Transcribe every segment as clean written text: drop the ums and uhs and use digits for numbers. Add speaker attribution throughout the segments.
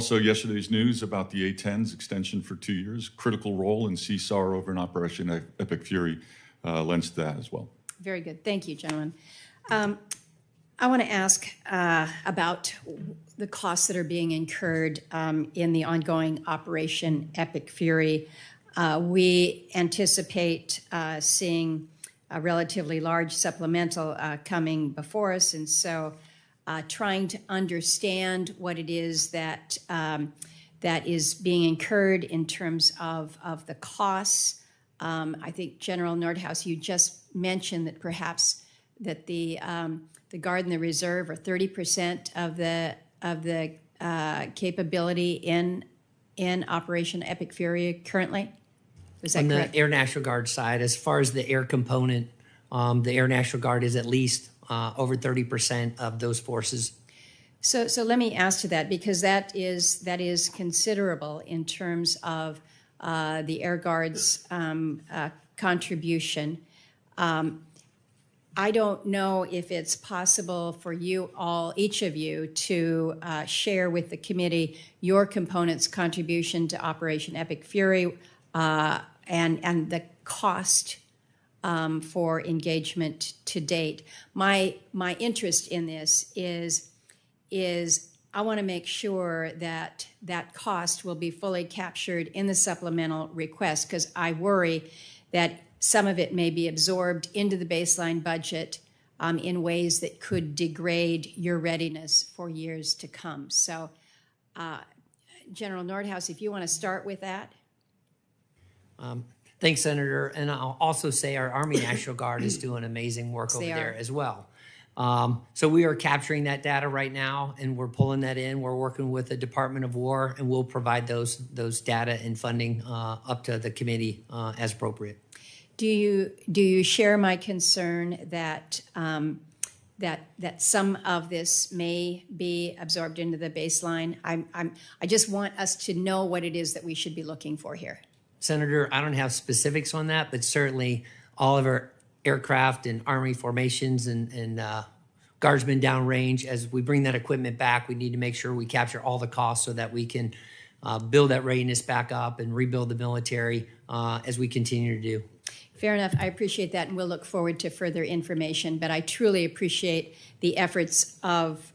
Speaker 1: Also, yesterday's news about the A-10's extension for 2 years, critical role in CSAR over in Operation Epic Fury lends to that as well.
Speaker 2: Very good. Thank you, gentlemen. I want to ask about the costs that are being incurred in the ongoing Operation Epic Fury. We anticipate seeing a relatively large supplemental coming before us, and so trying to understand what it is that that is being incurred in terms of the costs. I think General Nordhaus, you just mentioned that perhaps that the Guard and the Reserve are 30% of the capability in Operation Epic Fury currently. Is that correct?
Speaker 3: On the Air National Guard side, as far as the air component, the Air National Guard is at least over 30% of those forces.
Speaker 2: So let me ask to that, because that is considerable in terms of the Air Guard's contribution. I don't know if it's possible for you all, each of you, to share with the committee your component's contribution to Operation Epic Fury and the cost for engagement to date. My interest in this is I want to make sure that that cost will be fully captured in the supplemental request, because I worry that some of it may be absorbed into the baseline budget in ways that could degrade your readiness for years to come. So, General Nordhaus, if you want to start with that.
Speaker 3: Thanks, Senator. And I'll also say our Army National Guard is doing amazing work over there as well. So we are capturing that data right now, and we're pulling that in. We're working with the Department of War, and we'll provide those data and funding up to the committee as appropriate.
Speaker 2: Do you share my concern that that some of this may be absorbed into the baseline? I just want us to know what it is that we should be looking for here.
Speaker 3: Senator, I don't have specifics on that, but certainly all of our aircraft and Army formations and guardsmen downrange, as we bring that equipment back, we need to make sure we capture all the costs so that we can build that readiness back up and rebuild the military as we continue to do.
Speaker 2: Fair enough. I appreciate that, and we'll look forward to further information. But I truly appreciate the efforts of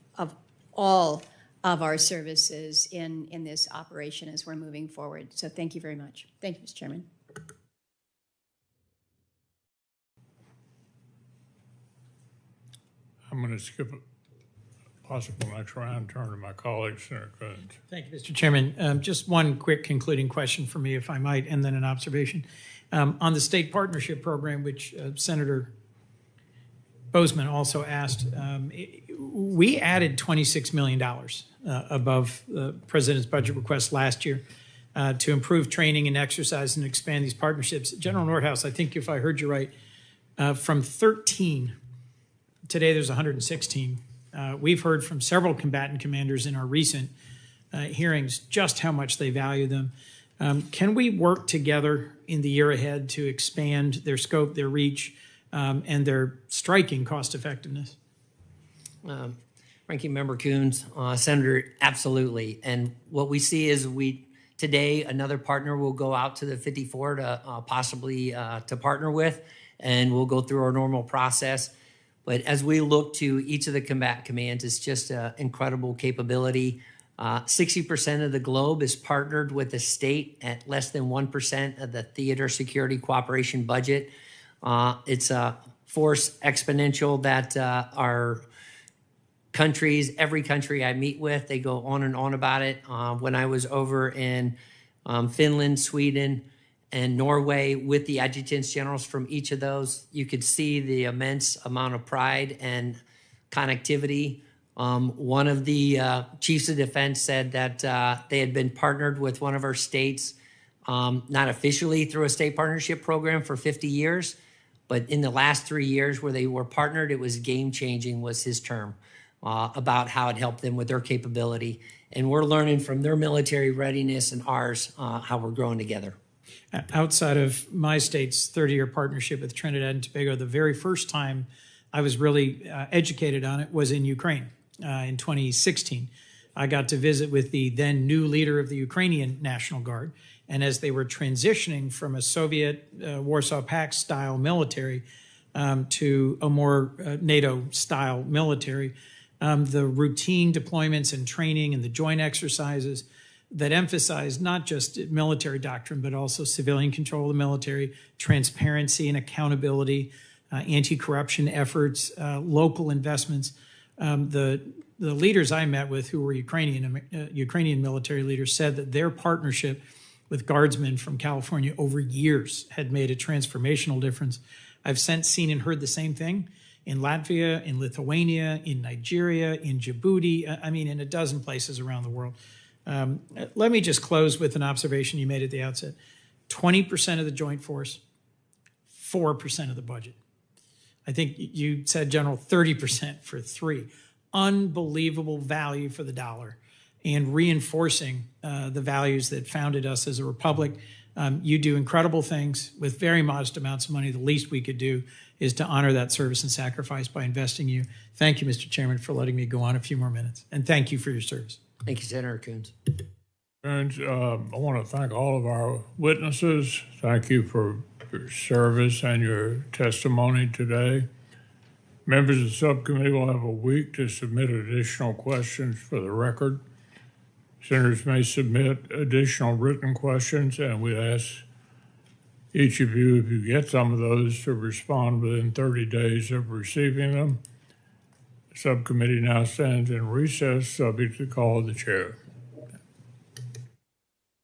Speaker 2: all of our services in this operation as we're moving forward. So thank you very much. Thank you, Mr. Chairman.
Speaker 4: I'm going to skip a possible next round, turn to my colleague, Senator Coons.
Speaker 5: Thank you, Mr. Chairman. Just one quick concluding question for me, if I might, and then an observation. On the state partnership program, which Senator Bozeman also asked, we added $26 million above the President's budget request last year to improve training and exercise and expand these partnerships. General Nordhaus, I think if I heard you right, from 13, today there's 116. We've heard from several combatant commanders in our recent hearings just how much they value them. Can we work together in the year ahead to expand their scope, their reach, and their striking cost effectiveness?
Speaker 3: Ranking Member Coons, Senator, absolutely. And what we see is today another partner will go out to the 54 to possibly to partner with, and we'll go through our normal process. But as we look to each of the combat commands, it's just an incredible capability. 60% of the globe is partnered with the state at less than 1% of the theater security cooperation budget. It's a force exponential that our countries, every country I meet with, they go on and on about it. When I was over in Finland, Sweden, and Norway with the adjutants generals from each of those, you could see the immense amount of pride and connectivity. One of the chiefs of defense said that they had been partnered with one of our states, not officially through a state partnership program for 50 years, but in the last 3 years where they were partnered, it was game-changing was his term, about how it helped them with their capability. And we're learning from their military readiness and ours how we're growing together.
Speaker 5: Outside of my state's 30-year partnership with Trinidad and Tobago, the very first time I was really educated on it was in Ukraine in 2016. I got to visit with the then new leader of the Ukrainian National Guard. And as they were transitioning from a Soviet Warsaw Pact style military to a more NATO style military, the routine deployments and training and the joint exercises that emphasize not just military doctrine, but also civilian control of the military, transparency and accountability, anti-corruption efforts, local investments. The leaders I met with, who were Ukrainian military leaders, said that their partnership with guardsmen from California over years had made a transformational difference. I've since seen and heard the same thing in Latvia, in Lithuania, in Nigeria, in Djibouti, in a dozen places around the world. Let me just close with an observation you made at the outset. 20% of the joint force, 4% of the budget. I think you said, General, 30% for 3. Unbelievable value for the dollar and reinforcing the values that founded us as a republic. You do incredible things with very modest amounts of money. The least we could do is to honor that service and sacrifice by investing in you. Thank you, Mr. Chairman, for letting me go on a few more minutes. And thank you for your service.
Speaker 3: Thank you, Senator Coons.
Speaker 4: Coons, I want to thank all of our witnesses. Thank you for your service and your testimony today. Members of the subcommittee will have a week to submit additional questions for the record. Senators may submit additional written questions, and we ask each of you, if you get some of those, to respond within 30 days of receiving them. The subcommittee now stands in recess, subject to the call of the chair.